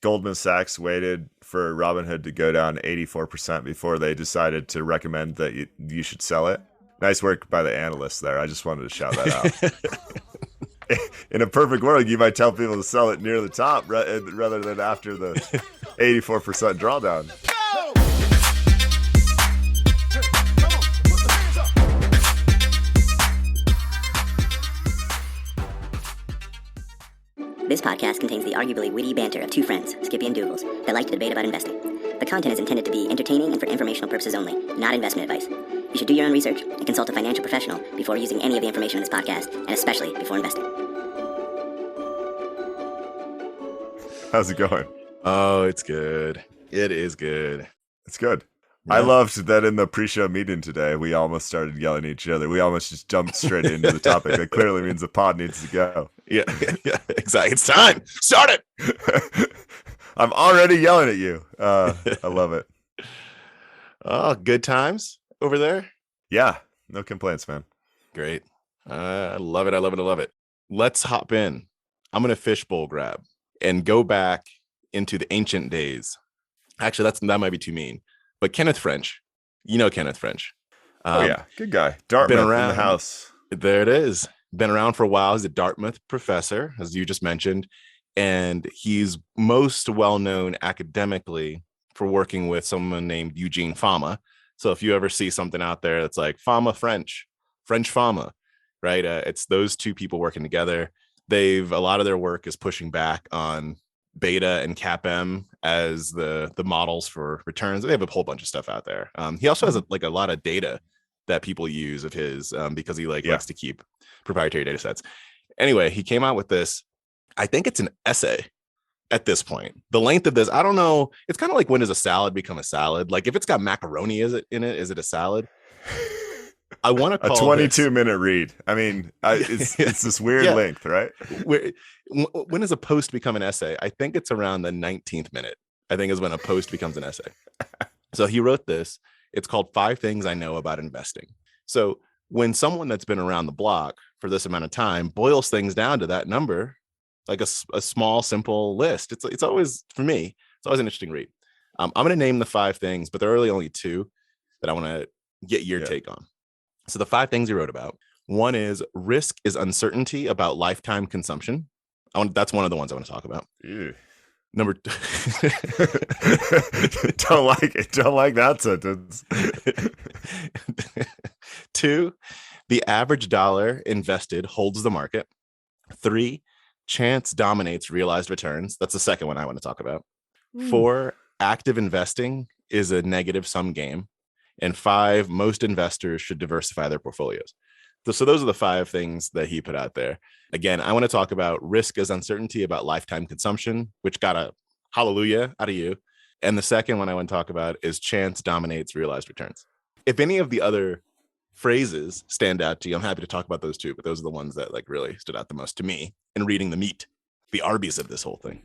Goldman Sachs waited for Robinhood to go down 84% before they decided to recommend that you should sell it. Nice work by the analysts there. I just wanted to shout that out. In a perfect world, you might tell people to sell it near the top rather than after the 84% drawdown. This podcast contains the arguably witty banter of two friends, Skippy and Dougals, that like to debate about investing. The content is intended to be entertaining and for informational purposes only, not investment advice. You should do your own research and consult a financial professional before using any of the information in this podcast, and especially before investing. How's it going? Oh, it's good. It is good. It's good. Yeah. I loved that in the pre-show meeting today, we almost started yelling at each other. We almost just jumped straight into the topic. That clearly means the pod needs to go. Yeah, exactly. It's time. Start it. I'm already yelling at you. I love it. Oh, good times over there. Yeah, no complaints, man. Great. I love it. I love it. I love it. Let's hop in. I'm going to fishbowl grab and go back into the ancient days. Actually, that might be too mean. But Kenneth French, you know Kenneth French. Oh, yeah. Good guy. Dartmouth in the house. There it is. Been around for a while. He's a Dartmouth professor, as you just mentioned. And he's most well-known academically for working with someone named Eugene Fama. So if you ever see something out there that's like Fama French Fama, right? It's those two people working together. A lot of their work is pushing back on beta and CAPM as the models for returns. They have a whole bunch of stuff out there. He also has a lot of data that people use of his because he likes to keep proprietary data sets. Anyway, he came out with this. I think it's an essay at this point. The length of this, I don't know. It's kind of like, when does a salad become a salad? Like, if it's got macaroni is it a salad? I want to call a 22-minute read. I mean, it's this weird length, right? When does a post become an essay? I think it's around the 19th minute, I think, is when a post becomes an essay. So he wrote this. It's called 5 Things I Know About Investing. So when someone that's been around the block for this amount of time boils things down to that number, like a small, simple list, it's always, for me, it's always an interesting read. I'm going to name the 5 things, but there are really only 2 that I want to get your take on. So the 5 things he wrote about, one is risk is uncertainty about lifetime consumption. That's one of the ones I want to talk about. Ew. Number 2. Don't like it. Don't like that sentence. 2, the average dollar invested holds the market. 3, chance dominates realized returns. That's the second one I want to talk about. 4, active investing is a negative sum game. And 5, most investors should diversify their portfolios. So those are the 5 things that he put out there. Again, I want to talk about risk as uncertainty about lifetime consumption, which got a hallelujah out of you. And the second one I want to talk about is chance dominates realized returns. If any of the other phrases stand out to you, I'm happy to talk about those too, but those are the ones that really stood out the most to me in reading the meat, the Arby's of this whole thing.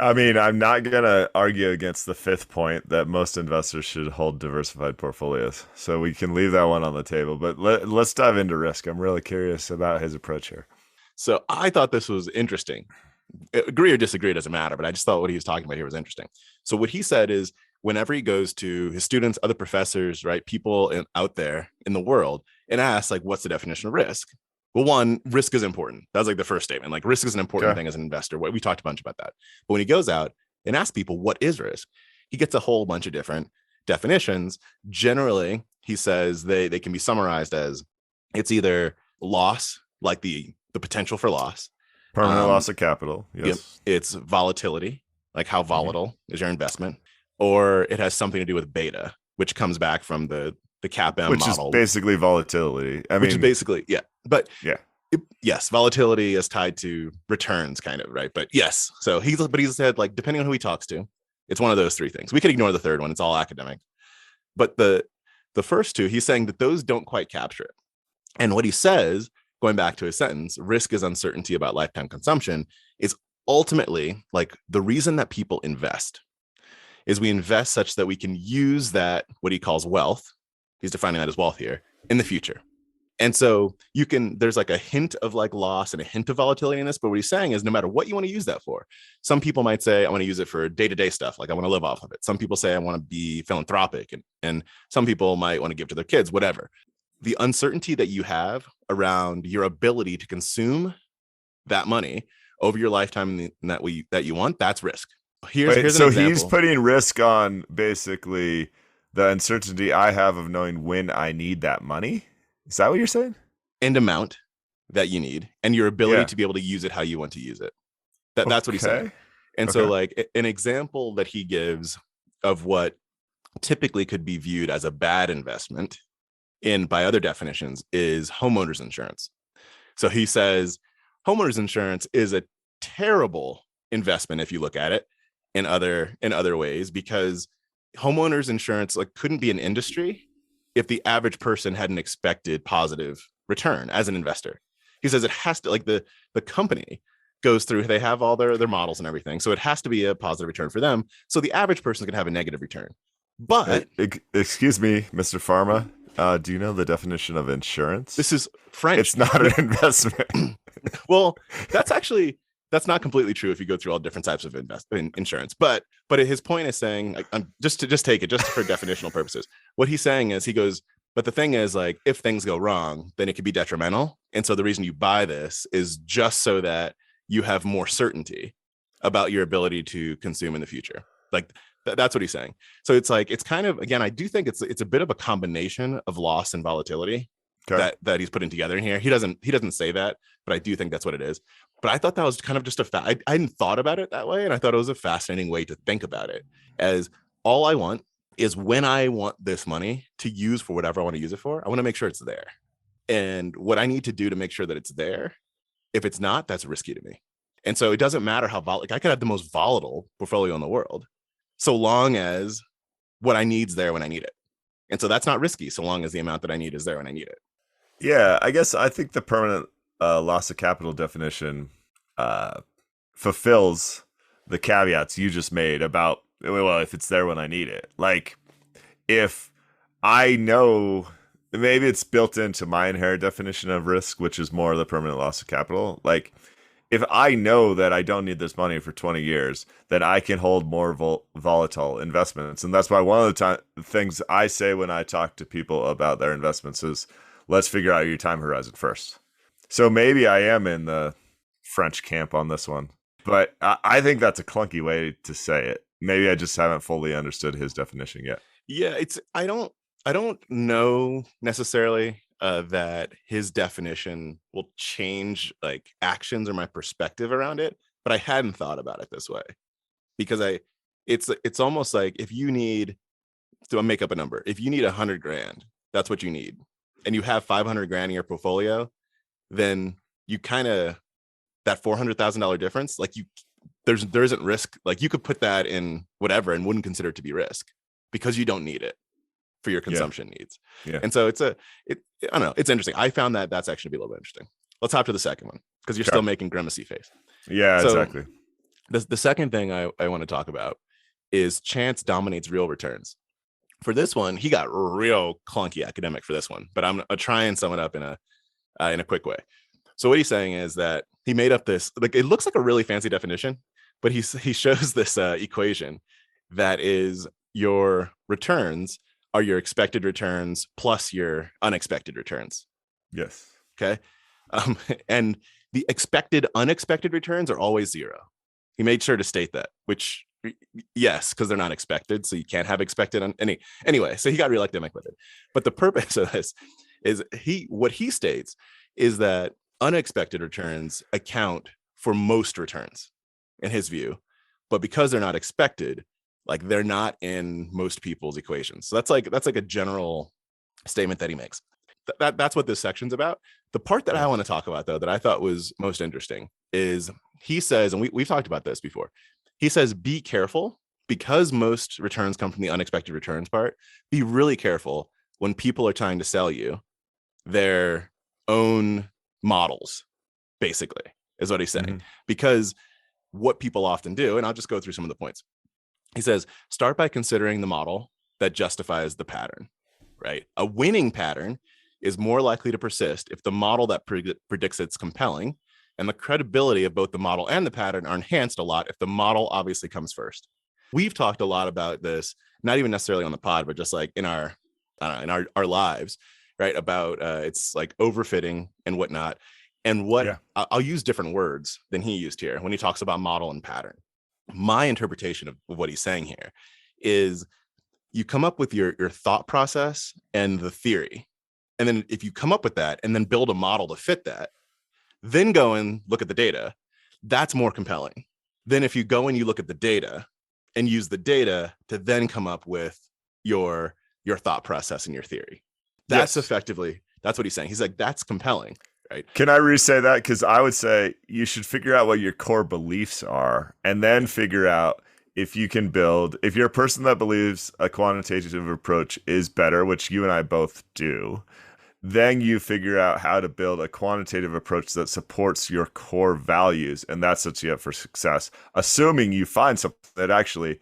I mean, I'm not going to argue against the 5th point that most investors should hold diversified portfolios. So we can leave that one on the table, but let's dive into risk. I'm really curious about his approach here. So I thought this was interesting. Agree or disagree, doesn't matter, but I just thought what he was talking about here was interesting. So what he said is, whenever he goes to his students, other professors, right, people out there in the world, and asks, like, what's the definition of risk? Well, one, risk is important. That was like the first statement. Like, risk is an important thing as an investor. We talked a bunch about that. But when he goes out and asks people, what is risk? He gets a whole bunch of different definitions. Generally, he says they can be summarized as, it's either loss, like the potential for loss. Permanent loss of capital. Yes. Yep. It's volatility, like how volatile is your investment. Or it has something to do with beta, which comes back from the CAPM which model. Which is basically volatility. Which is basically, But yeah. Yes, volatility is tied to returns, kind of, right? But yes. So he's said, like, depending on who he talks to, it's one of those 3 things. We could ignore the third one. It's all academic. But the first 2, he's saying that those don't quite capture it. And what he says, going back to his sentence, risk is uncertainty about lifetime consumption, is ultimately, like, the reason that people invest is we invest such that we can use that, what he calls wealth, he's defining that as wealth here, in the future. And so there's like a hint of like loss and a hint of volatility in this, but what he's saying is no matter what you want to use that for, some people might say, I want to use it for day-to-day stuff. Like I want to live off of it. Some people say I want to be philanthropic, and some people might want to give to their kids, whatever. The uncertainty that you have around your ability to consume that money over your lifetime that you want, that's risk. Here's an example. He's putting risk on basically the uncertainty I have of knowing when I need that money. Is that what you're saying? And amount that you need, and your ability to be able to use it how you want to use it. That's what he's saying. And so like an example that he gives of what typically could be viewed as a bad investment by other definitions is homeowners insurance. So he says homeowners insurance is a terrible investment if you look at it in other ways, because homeowners insurance like couldn't be an industry if the average person had an expected positive return as an investor. He says it has to, like the company goes through, they have all their models and everything. So it has to be a positive return for them. So the average person can have a negative return. But excuse me, Mr. Pharma, do you know the definition of insurance? This is French. It's not an investment. Well, that's not completely true if you go through all different types of insurance. But his point is saying, like, just take it for definitional purposes. What he's saying is, he goes, but the thing is, like, if things go wrong, then it could be detrimental. And so the reason you buy this is just so that you have more certainty about your ability to consume in the future. Like that's what he's saying. So it's like, it's kind of, again, I do think it's a bit of a combination of loss and volatility that he's putting together in here. He doesn't say that, but I do think that's what it is. But I thought that was kind of just I hadn't thought about it that way. And I thought it was a fascinating way to think about it, as all I want is when I want this money to use for whatever I want to use it for, I want to make sure it's there. And what I need to do to make sure that it's there, if it's not, that's risky to me. And so it doesn't matter how volatile, I could have the most volatile portfolio in the world, so long as what I need is there when I need it. And so that's not risky, so long as the amount that I need is there when I need it. Yeah, I guess I think the permanent loss of capital definition fulfills the caveats you just made about, well, if it's there when I need it. Like, if I know, maybe it's built into my inherent definition of risk, which is more the permanent loss of capital. Like, if I know that I don't need this money for 20 years, then I can hold more volatile investments. And that's why one of the things I say when I talk to people about their investments is, let's figure out your time horizon first. So maybe I am in the French camp on this one, but I think that's a clunky way to say it. Maybe I just haven't fully understood his definition yet. Yeah, I don't know necessarily that his definition will change like actions or my perspective around it, but I hadn't thought about it this way, because it's almost like, if you need to make up a number, if you need 100 grand, that's what you need, and you have 500 grand in your portfolio, then you kind of, that $400,000 difference, like there isn't risk. Like you could put that in whatever and wouldn't consider it to be risk, because you don't need it for your consumption needs. Yeah. And so I don't know. It's interesting. I found that's actually be a little bit interesting. Let's hop to the second one, because you're still making grimacy face. Yeah, so exactly. The second thing I want to talk about is chance dominates real returns. For this one, he got real clunky academic for this one, but I'm gonna try and sum it up in a quick way. So what he's saying is that he made up this, like, it looks like a really fancy definition, but he shows this equation that is, your returns are your expected returns plus your unexpected returns. Yes. Okay. And the expected unexpected returns are always zero. He made sure to state that, which, yes, because they're not expected, so you can't have expected anyway. So he got real academic with it. But the purpose of this is what he states is that unexpected returns account for most returns in his view, but because they're not expected, like, they're not in most people's equations. So that's like a general statement that he makes. That's what this section's about. The part that I want to talk about, though, that I thought was most interesting is he says, and we've talked about this before, he says, be careful, because most returns come from the unexpected returns part. Be really careful when people are trying to sell you their own models, basically, is what he's saying. Mm-hmm. Because what people often do, and I'll just go through some of the points. He says, start by considering the model that justifies the pattern, right? A winning pattern is more likely to persist if the model that predicts it's compelling, and the credibility of both the model and the pattern are enhanced a lot if the model obviously comes first. We've talked a lot about this, not even necessarily on the pod, but just like in our lives, right? About it's like overfitting and whatnot. And what I'll use different words than he used here when he talks about model and pattern. My interpretation of what he's saying here is you come up with your thought process and the theory. And then if you come up with that and then build a model to fit that, then go and look at the data, that's more compelling than if you go and you look at the data and use the data to then come up with your thought process and your theory. That's effectively, that's what he's saying. He's like, that's compelling, right? Can I re-say that? Because I would say you should figure out what your core beliefs are and then figure out if you can build, if you're a person that believes a quantitative approach is better, which you and I both do, then you figure out how to build a quantitative approach that supports your core values, and that sets you up for success, assuming you find something that actually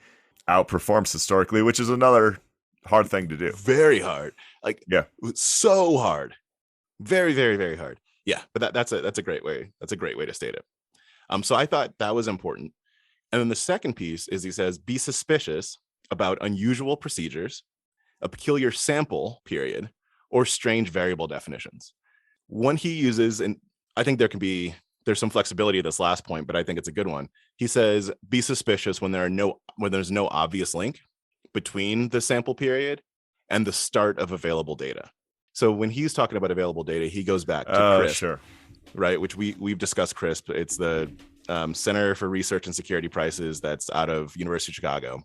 outperforms historically, which is another hard thing to do. Very hard. Like, so hard. Very, very, very hard. Yeah, but that's a great way. That's a great way to state it. So I thought that was important. And then the second piece is he says, be suspicious about unusual procedures, a peculiar sample period, or strange variable definitions. One he uses, and I think there's some flexibility at this last point, but I think it's a good one. He says, be suspicious when there's no obvious link between the sample period and the start of available data. So when he's talking about available data, he goes back to CRSP, right? Which we've discussed CRSP. It's the Center for Research and Security Prices that's out of University of Chicago.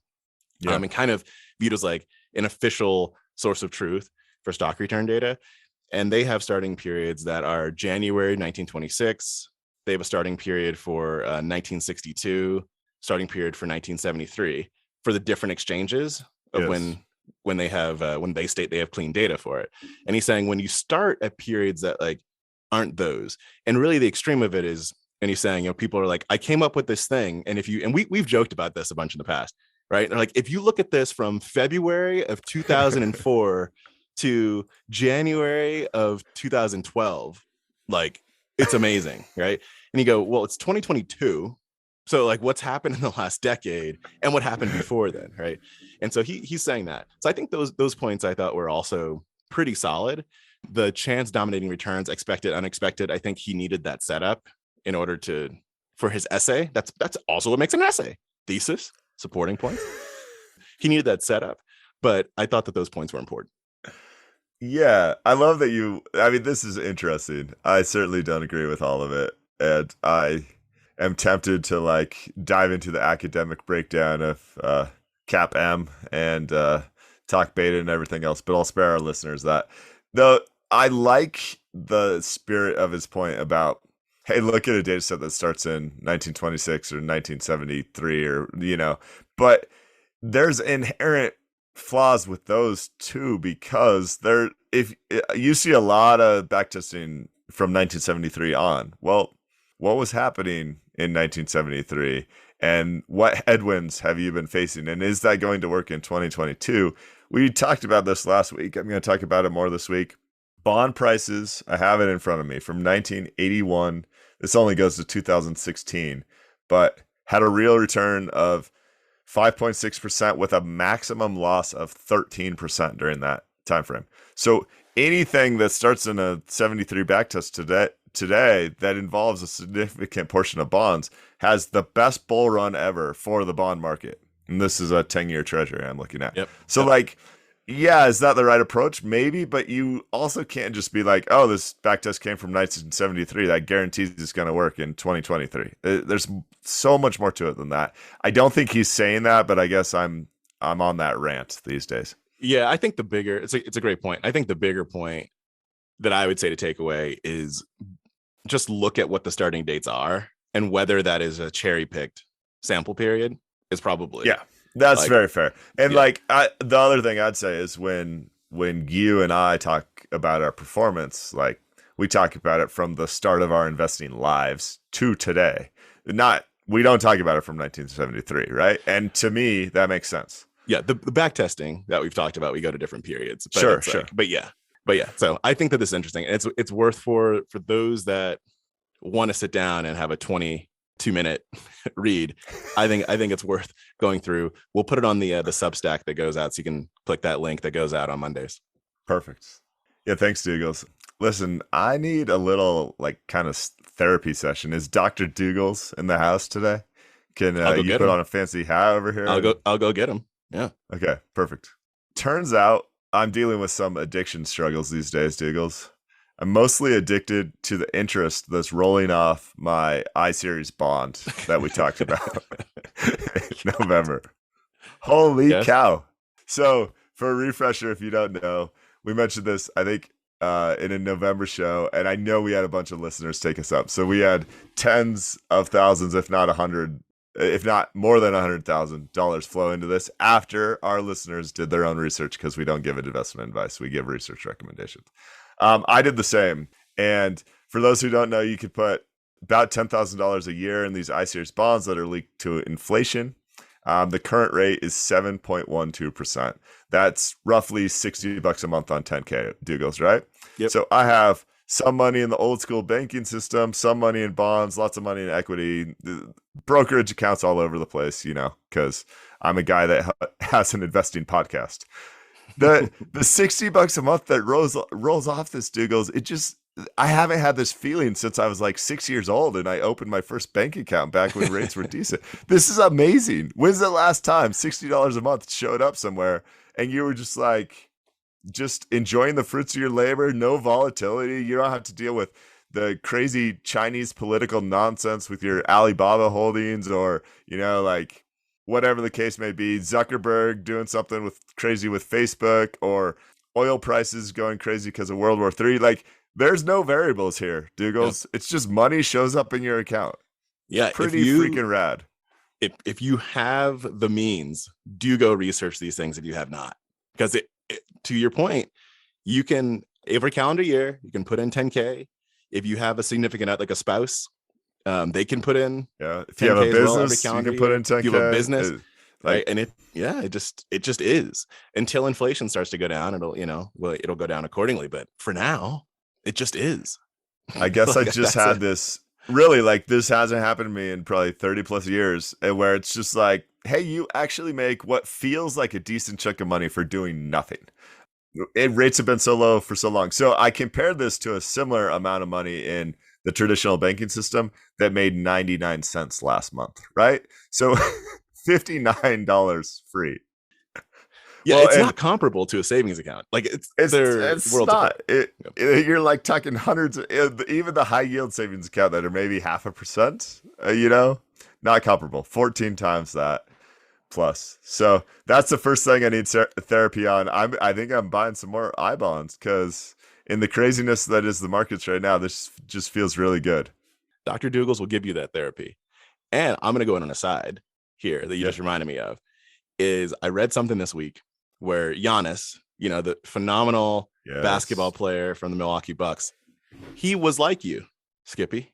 And kind of viewed as like an official source of truth for stock return data. And they have starting periods that are January 1926. They have a starting period for 1962, starting period for 1973 for the different exchanges of when they have when they state they have clean data for it. And he's saying when you start at periods that like aren't those, and really the extreme of it is, and he's saying, you know, people are like, I came up with this thing, and we've joked about this a bunch in the past, right? They're like, if you look at this from February of 2004 to January of 2012, like it's amazing, right? And you go, well, it's 2022. So like what's happened in the last decade and what happened before then, right? And so he's saying that. So I think those points I thought were also pretty solid. The chance dominating returns, expected, unexpected, I think he needed that setup in order for his essay. That's also what makes an essay. Thesis, supporting points. He needed that setup, but I thought that those points were important. Yeah, I love that this is interesting. I certainly don't agree with all of it. And I am tempted to like dive into the academic breakdown of CAPM and talk beta and everything else, but I'll spare our listeners that. Though I like the spirit of his point about, hey, look at a data set that starts in 1926 or 1973 or, you know, but there's inherent flaws with those too, because if you see a lot of backtesting from 1973 on, well, what was happening in 1973 and what headwinds have you been facing, and is that going to work in 2022? We talked about this last week. I'm going to talk about it more this week. Bond prices, I have it in front of me, from 1981. This only goes to 2016, but had a real return of 5.6% with a maximum loss of 13% during that time frame. So anything that starts in a 73 backtest today that involves a significant portion of bonds has the best bull run ever for the bond market. And this is a 10-year treasury I'm looking at. So like, yeah, is that the right approach? Maybe, but you also can't just be like, oh, this backtest came from 1973. That guarantees it's going to work in 2023. There's so much more to it than that. I don't think he's saying that, but I guess I'm on that rant these days. Yeah, I think it's a great point. I think the bigger point that I would say to take away is just look at what the starting dates are, and whether that is a cherry-picked sample period is probably. Yeah, that's very fair. And the other thing I'd say is when you and I talk about our performance, like we talk about it from the start of our investing lives to today. We don't talk about it from 1973, right? And to me, that makes sense. Yeah, the back testing that we've talked about, we go to different periods. But Sure. But yeah. But yeah, so I think that this is interesting. It's worth for those that want to sit down and have a 22-minute read. I think it's worth going through. We'll put it on the Substack that goes out, so you can click that link that goes out on Mondays. Perfect. Yeah, thanks, Dougals. Listen, I need a little kind of therapy session. Is Dr. Dougals in the house today? Can you put on a fancy hat over here? I'll go get him. Yeah. Okay, perfect. Turns out I'm dealing with some addiction struggles these days, Dougals. I'm mostly addicted to the interest that's rolling off my iSeries bond that we talked about in November. Holy cow. So for a refresher, if you don't know, we mentioned this, I think, in a November show, and I know we had a bunch of listeners take us up. So we had tens of thousands, if not more than $100,000 flow into this after our listeners did their own research, because we don't give investment advice. We give research recommendations. I did the same. And for those who don't know, you could put about $10,000 a year in these iSeries bonds that are linked to inflation. The current rate is 7.12%. That's roughly $60 a month on 10K, Dougals, right? Yep. So I have some money in the old school banking system, some money in bonds, lots of money in equity, brokerage accounts all over the place, because I'm a guy that has an investing podcast. The $60 a month that rolls off this, Dougals, I haven't had this feeling since I was like 6 years old and I opened my first bank account back when rates were decent. This is amazing. When's the last time $60 a month showed up somewhere and you were just enjoying the fruits of your labor, no volatility? You don't have to deal with the crazy Chinese political nonsense with your Alibaba holdings, or, whatever the case may be, Zuckerberg doing something crazy with Facebook, or oil prices going crazy because of World War III. There's no variables here, Dougals. It's just money shows up in your account. Yeah, it's pretty freaking rad. If you have the means, do go research these things if you have not. Because to your point, you can, every calendar year, you can put in 10K. If you have a significant, like a spouse, they can put in. Yeah, if you have a business, you can put in 10K. If you have a business, right? And it just is, until inflation starts to go down. It'll go down accordingly. But for now, it just is. I guess I just had this really, this hasn't happened to me in probably 30 plus years, where it's just like, hey, you actually make what feels like a decent chunk of money for doing nothing. Rates have been so low for so long. So I compared this to a similar amount of money in the traditional banking system that made 99 cents last month, right? So $59 free. Yeah, well, it's not comparable to a savings account. It's not. You're talking hundreds of, even the high yield savings account that are maybe 0.5%, not comparable. 14 times that plus. So that's the first thing I need therapy on. I think I'm buying some more I-bonds, because in the craziness that is the markets right now, this just feels really good. Dr. Dougals will give you that therapy. And I'm going to go in on a side here that you just reminded me of, is I read something this week where Giannis, the phenomenal basketball player from the Milwaukee Bucks, he was like you, Skippy.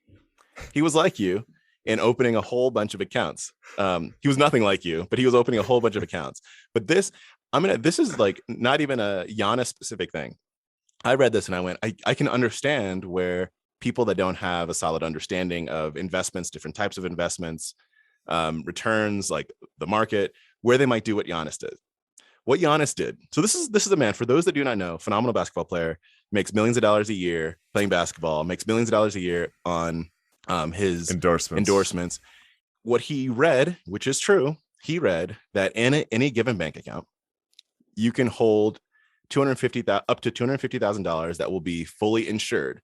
He was like you in opening a whole bunch of accounts. He was nothing like you, but he was opening a whole bunch of accounts. But this is not even a Giannis specific thing. I read this and I went, I can understand where people that don't have a solid understanding of investments, different types of investments, returns, like the market, where they might do what Giannis did. What Giannis did. So this is a man, for those that do not know, phenomenal basketball player, makes millions of dollars a year playing basketball, makes millions of dollars a year on his endorsements. What he read, which is true, he read that in any given bank account, you can hold up to $250,000 that will be fully insured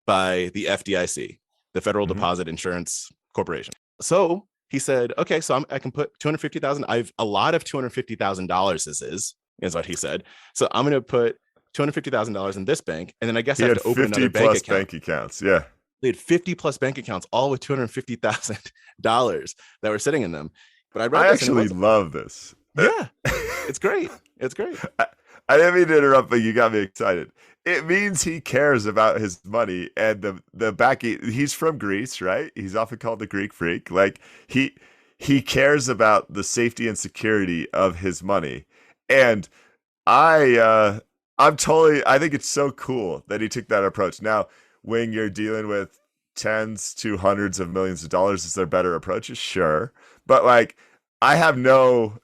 by the FDIC, the Federal Deposit Insurance Corporation. So he said, okay, so I can put $250,000. I've a lot of $250,000. This is what he said. So I'm going to put $250,000 in this bank, and then I guess I have to open another bank account. Bank accounts, yeah. They had 50 plus bank accounts, all with $250,000 that were sitting in them. But I actually love this. Yeah, it's great. It's great. I didn't mean to interrupt, but you got me excited. It means he cares about his money and the back. He's from Greece, right? He's often called the Greek freak. He cares about the safety and security of his money. And I I think it's so cool that he took that approach. Now, when you're dealing with tens to hundreds of millions of dollars, is there better approaches? Sure. But like, I have no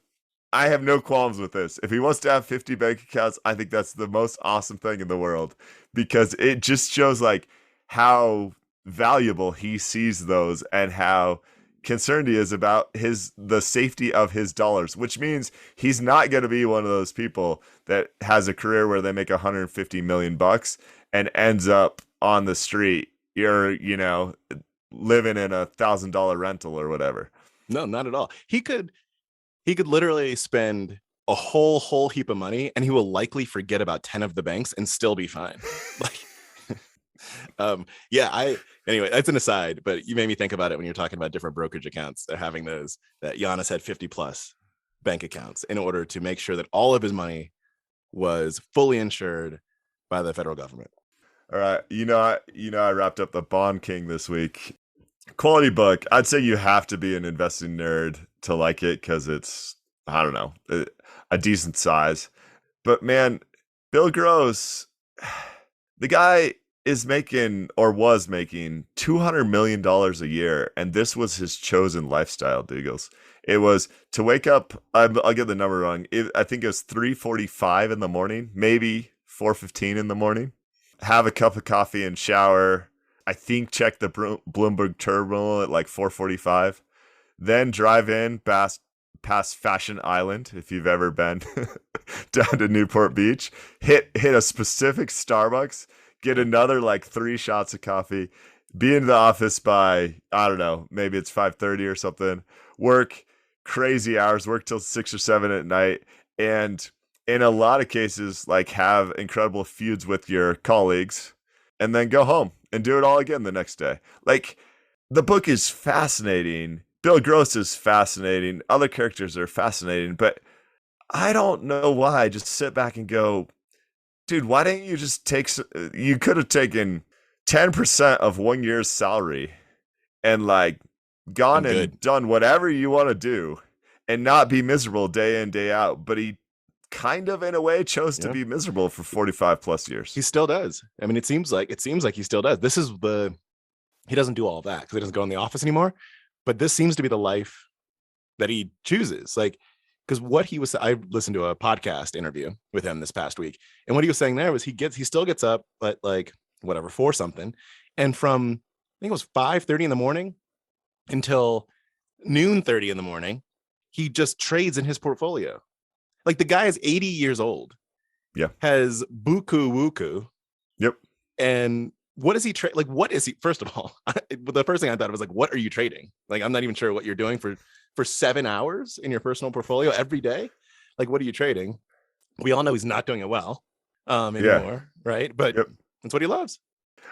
qualms with this. If he wants to have 50 bank accounts, I think that's the most awesome thing in the world, because it just shows like how valuable he sees those and how concerned he is about the safety of his dollars, which means he's not going to be one of those people that has a career where they make 150 million bucks and ends up on the street or, living in $1,000 rental or whatever. No, not at all. He could literally spend a whole heap of money and he will likely forget about 10 of the banks and still be fine. Like, anyway, that's an aside, but you made me think about it when you're talking about different brokerage accounts. They're having those, that Giannis had 50 plus bank accounts in order to make sure that all of his money was fully insured by the federal government. All right. I wrapped up the Bond King this week. Quality book. I'd say you have to be an investing nerd to like it, because it's, I don't know, a decent size. But man, Bill Gross, the guy is making, or was making, $200 million a year, and this was his chosen lifestyle, Dougals. It was to wake up, I'll get the number wrong, I think it was 3:45 in the morning, maybe 4:15 in the morning, have a cup of coffee and shower, I think check the Bloomberg terminal at like 4:45, then drive in past Fashion Island, if you've ever been down to Newport Beach, hit a specific Starbucks, get another like 3 shots of coffee, be in the office by, I don't know, maybe it's 5:30 or something, work crazy hours, work till 6 or 7 at night, and in a lot of cases, like, have incredible feuds with your colleagues, and then go home and do it all again the next day. Like, the book is fascinating. Bill Gross is fascinating. Other characters are fascinating, but I don't know why I just sit back and go, dude, why didn't you just you could have taken 10% of 1 year's salary and like gone and done whatever you want to do and not be miserable day in, day out. But he kind of, in a way, chose to be miserable for 45 plus years. He still does. I mean, it seems like he still does. He doesn't do all of that because he doesn't go in the office anymore. But this seems to be the life that he chooses. Like, because I listened to a podcast interview with him this past week, and what he was saying there was he still gets up at like whatever 4 something, and from, I think it was 5:30 in the morning until noon 30 in the morning, he just trades in his portfolio. Like, the guy is 80 years old. Yeah. Has buku wuku. Yep. And what is he trade? Like, what is he? First of all, the first thing I thought was like, what are you trading? Like, I'm not even sure what you're doing for 7 hours in your personal portfolio every day. Like, what are you trading? We all know he's not doing it well anymore, right? But that's what he loves.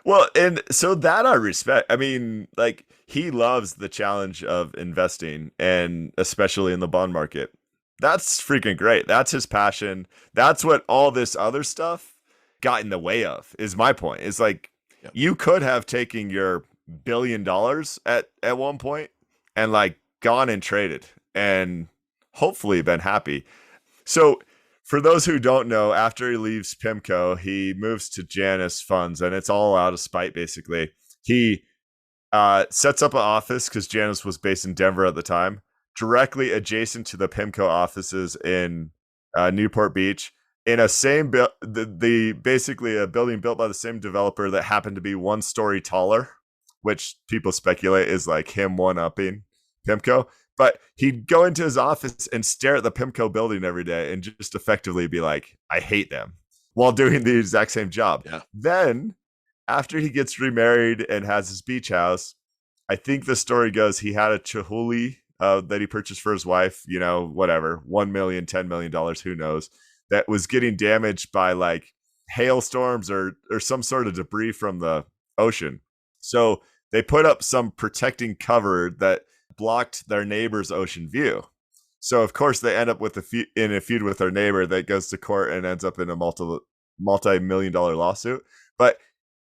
Well, and so that I respect. I mean, like, he loves the challenge of investing, and especially in the bond market. That's freaking great. That's his passion. That's what all this other stuff got in the way of, is my point. It's like, you could have taken your $1 billion at one point and like gone and traded and hopefully been happy. So for those who don't know, after he leaves PIMCO, he moves to Janus Funds, and it's all out of spite, basically. He sets up an office, because Janus was based in Denver at the time, directly adjacent to the PIMCO offices in Newport Beach, in a basically a building built by the same developer that happened to be 1 story taller, which people speculate is like him one-upping PIMCO. But he'd go into his office and stare at the PIMCO building every day and just effectively be like, I hate them, while doing the exact same job. Yeah. Then, after he gets remarried and has his beach house, I think the story goes he had a Chihuly that he purchased for his wife, whatever, $1 million, $10 million, who knows, that was getting damaged by like hailstorms or some sort of debris from the ocean. So they put up some protecting cover that blocked their neighbor's ocean view. So of course they end up with in a feud with their neighbor that goes to court and ends up in a multi-million-dollar lawsuit. But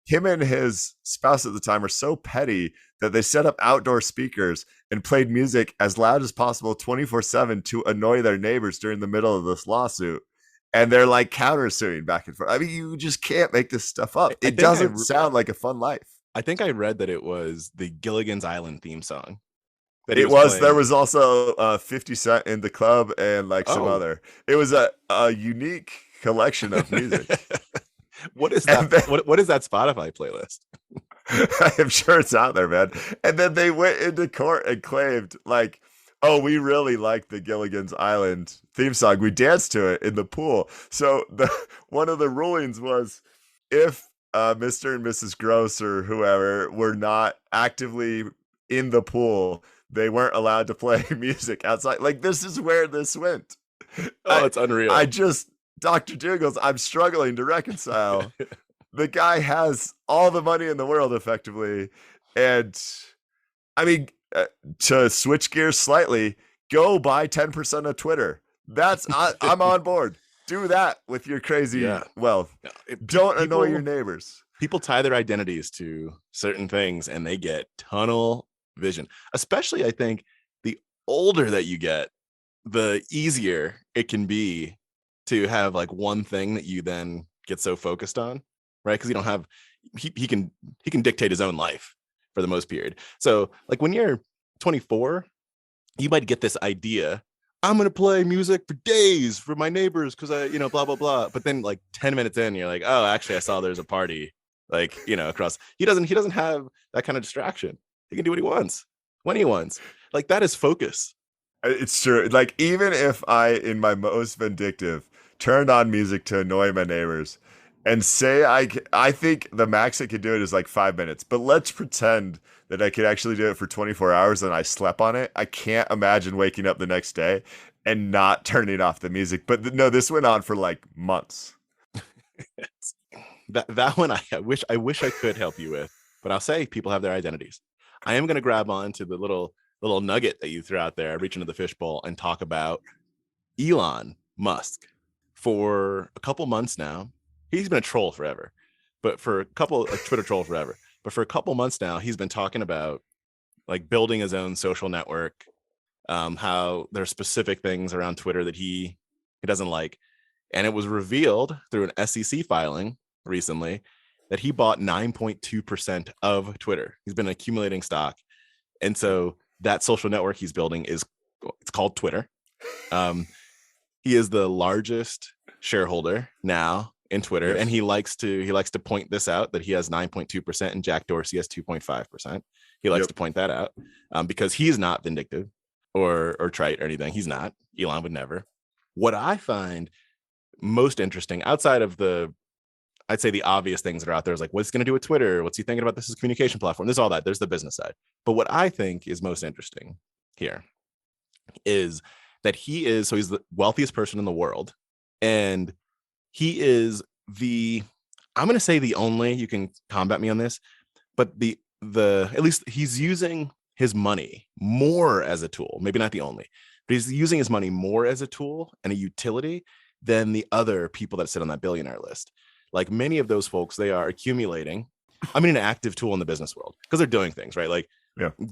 him and his spouse at the time are so petty that they set up outdoor speakers and played music as loud as possible 24/7 to annoy their neighbors during the middle of this lawsuit. and they're like countersuing back and forth. I mean, you just can't make this stuff up. It doesn't sound like a fun life. I think I read that it was the Gilligan's Island theme song that he It was was. playing. There was also 50 Cent in the club and like some other. It was a unique collection of music. What is that? Then, what is that Spotify playlist? I'm sure it's out there, man. And then they went into court and claimed, like, oh, we really like the Gilligan's Island theme song. We danced to it in the pool. So one of the rulings was if Mr. and Mrs. Gross or whoever were not actively in the pool, they weren't allowed to play music outside. Like, this is where this went. It's unreal. Dr. Doogles, I'm struggling to reconcile. The guy has all the money in the world, effectively. And I mean, to switch gears slightly, go buy 10% of Twitter. I'm on board. Do that with your crazy wealth. Don't annoy your neighbors. People tie their identities to certain things and they get tunnel vision. Especially, I think, the older that you get, the easier it can be to have like one thing that you then get so focused on, right? Because you don't have he can dictate his own life for the most period. So like when you're 24, you might get this idea, I'm gonna play music for days for my neighbors because I, blah blah blah. But then like 10 minutes in, you're like, oh, actually, I saw there's a party, like, across. He doesn't have that kind of distraction. He can do what he wants when he wants. Like, that is focus. It's true. Like, even if I, in my most vindictive, turned on music to annoy my neighbors and say I think the max I could do it is like 5 minutes, but let's pretend that I could actually do it for 24 hours and I slept on it. I can't imagine waking up the next day and not turning off the music. But no, this went on for like months. that one I wish I could help you with, but I'll say people have their identities. I am going to grab on to the little nugget that you threw out there, reach into the fishbowl, and talk about Elon Musk. For a couple months now, he's been a troll forever, but for a Twitter troll forever. But for a couple months now, he's been talking about like building his own social network, how there are specific things around Twitter that he doesn't like. And it was revealed through an SEC filing recently that he bought 9.2% of Twitter. He's been accumulating stock. And so that social network he's building it's called Twitter. He is the largest shareholder now in Twitter, and he likes to point this out, that he has 9.2% and Jack Dorsey has 2.5%. He likes to point that out because he is not vindictive or trite or anything. He's not. Elon would never. What I find most interesting, outside of I'd say the obvious things that are out there, is like, what's he going to do with Twitter? What's he thinking about this as a communication platform? There's all that. There's the business side. But what I think is most interesting here is that he's the wealthiest person in the world. And he is I'm going to say the only, you can combat me on this, but at least he's using his money more as a tool, maybe not the only, but he's using his money more as a tool and a utility than the other people that sit on that billionaire list. Like, many of those folks, they are accumulating, an active tool in the business world because they're doing things, right? Like,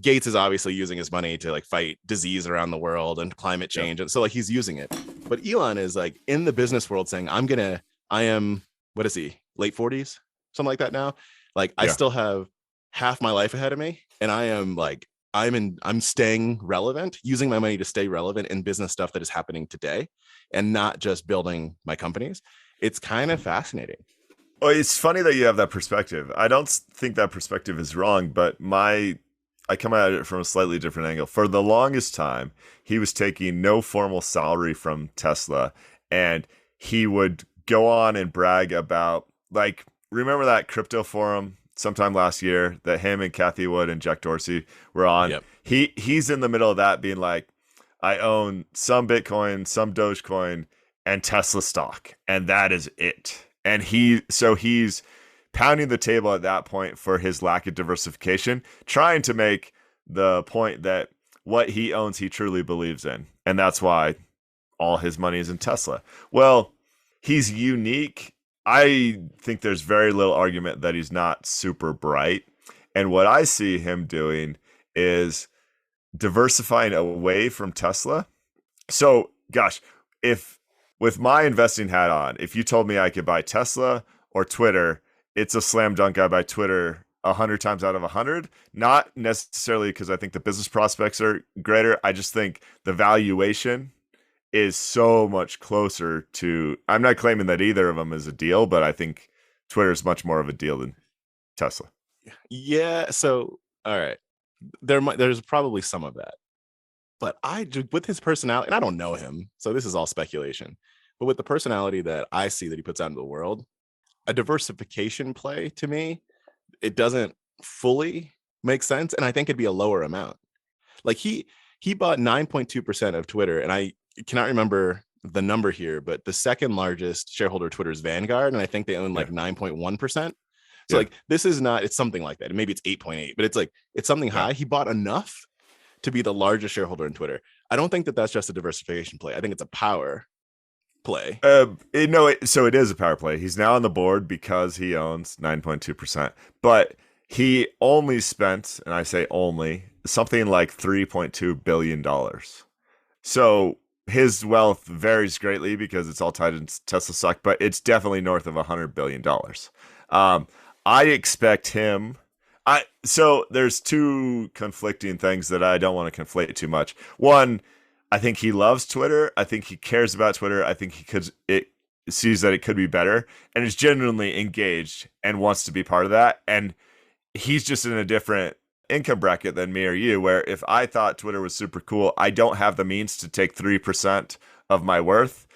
Gates is obviously using his money to like fight disease around the world and climate change. And so like he's using it, but Elon is like in the business world saying, I am, what is he? Late 40s, something like that now. Like, I still have half my life ahead of me. And I am like, I'm staying relevant, using my money to stay relevant in business stuff that is happening today and not just building my companies. It's kind of fascinating. Oh, it's funny that you have that perspective. I don't think that perspective is wrong, but I come at it from a slightly different angle. For the longest time, he was taking no formal salary from Tesla, and he would go on and brag about, like, remember that crypto forum sometime last year that him and Cathie Wood and Jack Dorsey were on? Yep. He's in the middle of that being like, I own some Bitcoin, some Dogecoin, and Tesla stock, and that is it. And he's pounding the table at that point for his lack of diversification, trying to make the point that what he owns, he truly believes in. And that's why all his money is in Tesla. Well, he's unique. I think there's very little argument that he's not super bright. And what I see him doing is diversifying away from Tesla. So, gosh, if with my investing hat on, if you told me I could buy Tesla or Twitter, it's a slam dunk. I buy Twitter 100 times out of 100. Not necessarily because I think the business prospects are greater. I just think the valuation is so much closer to. I'm not claiming that either of them is a deal, but I think Twitter is much more of a deal than Tesla. Yeah. So, all right, there's probably some of that, but with his personality, and I don't know him, so this is all speculation. But with the personality that I see that he puts out into the world, a diversification play to me, it doesn't fully make sense, and I think it'd be a lower amount. Like he bought 9.2% of Twitter, and I cannot remember the number here, but the second largest shareholder of Twitter is Vanguard, and I think they own like 9.1%. So like this is not, it's something like that. Maybe it's 8.8, but it's something high. He bought enough to be the largest shareholder in Twitter. I don't think that that's just a diversification play. I think it's a power play. So it is a power play. He's now on the board because he owns 9.2%, but he only spent, and I say only, something like $3.2 billion. So his wealth varies greatly because it's all tied in Tesla stock, but it's definitely north of $100 billion. I expect him. So there's two conflicting things that I don't want to conflate too much. One, I think he loves Twitter. I think he cares about Twitter. I think it sees that it could be better and is genuinely engaged and wants to be part of that. And he's just in a different income bracket than me or you, where if I thought Twitter was super cool, I don't have the means to take 3% of my worth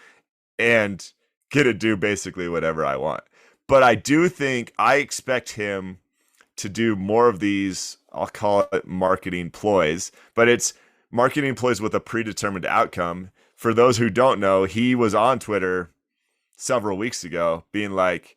and get to do basically whatever I want. But I expect him to do more of these, I'll call it marketing ploys, but it's marketing ploys with a predetermined outcome. For those who don't know, he was on Twitter several weeks ago being like,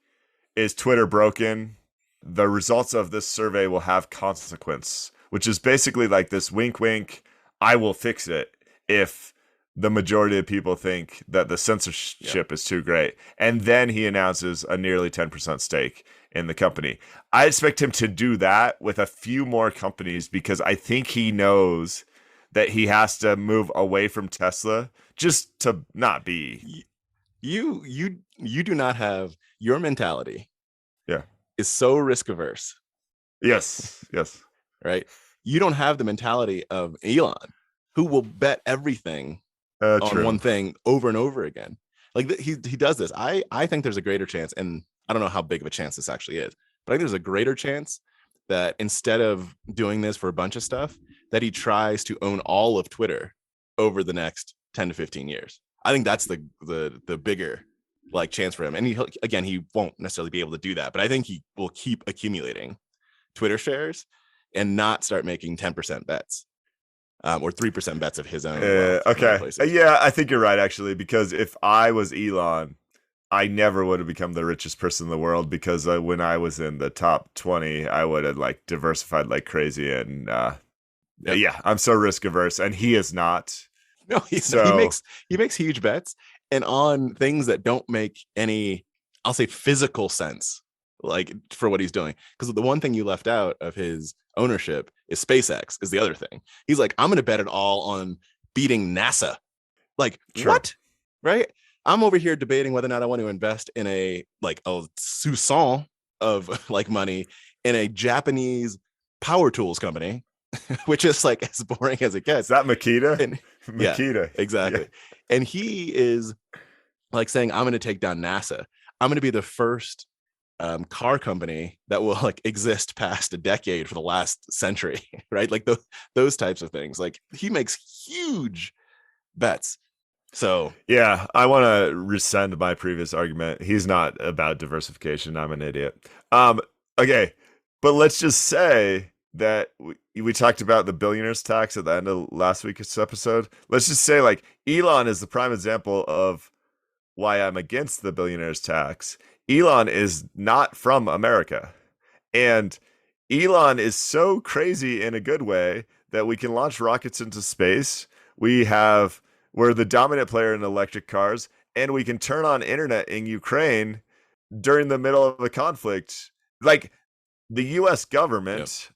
is Twitter broken? The results of this survey will have consequence, which is basically like this wink, wink, I will fix it if the majority of people think that the censorship is too great. And then he announces a nearly 10% stake in the company. I expect him to do that with a few more companies because I think he knows that he has to move away from Tesla just to not be. You do not have your mentality. Yeah. Is so risk averse. Yes. Right. You don't have the mentality of Elon, who will bet everything on one thing over and over again. Like he does this. I think there's a greater chance, and I don't know how big of a chance this actually is, but I think there's a greater chance that instead of doing this for a bunch of stuff, that he tries to own all of Twitter over the next 10 to 15 years. I think that's the bigger like chance for him. And he won't necessarily be able to do that, but I think he will keep accumulating Twitter shares and not start making 10% bets. Or 3% bets of his own. Okay. Yeah, I think you're right, actually, because if I was Elon, I never would have become the richest person in the world because when I was in the top 20, I would have like diversified like crazy. And yeah, I'm so risk averse, and he is not. No, he makes huge bets and on things that don't make any, I'll say, physical sense, like for what he's doing. Because the one thing you left out of his ownership is SpaceX is the other thing. He's like, I'm going to bet it all on beating NASA. Like, what? Right? I'm over here debating whether or not I want to invest in a soupçon of like money in a Japanese power tools company, which is like as boring as it gets. Is that Makita? Makita. Yeah, exactly. Yeah. And he is like saying, I'm going to take down NASA. I'm going to be the first car company that will like exist past a decade for the last century, right? Like those types of things. Like he makes huge bets. So yeah, I want to rescind my previous argument. He's not about diversification. I'm an idiot. Okay, but let's just say that we talked about the billionaires tax at the end of last week's episode. Let's just say like Elon is the prime example of why I'm against the billionaires tax. Elon is not from America, and Elon is so crazy in a good way that we can launch rockets into space. We're the dominant player in electric cars, and we can turn on internet in Ukraine during the middle of a conflict. Like the US government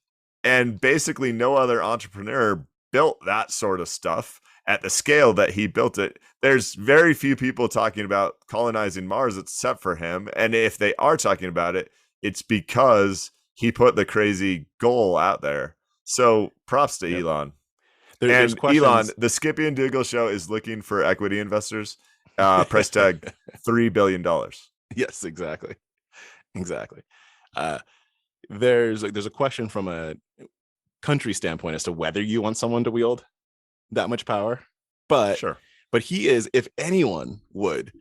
and basically no other entrepreneur built that sort of stuff. at the scale that he built it, there's very few people talking about colonizing Mars except for him. And if they are talking about it, it's because he put the crazy goal out there. So props to Elon. There's questions. Elon, the Skippy and Dougal show is looking for equity investors. Price tag $3 billion. Yes, exactly. There's a question from a country standpoint as to whether you want someone to wield that much power. But Sure. But he is, if anyone would,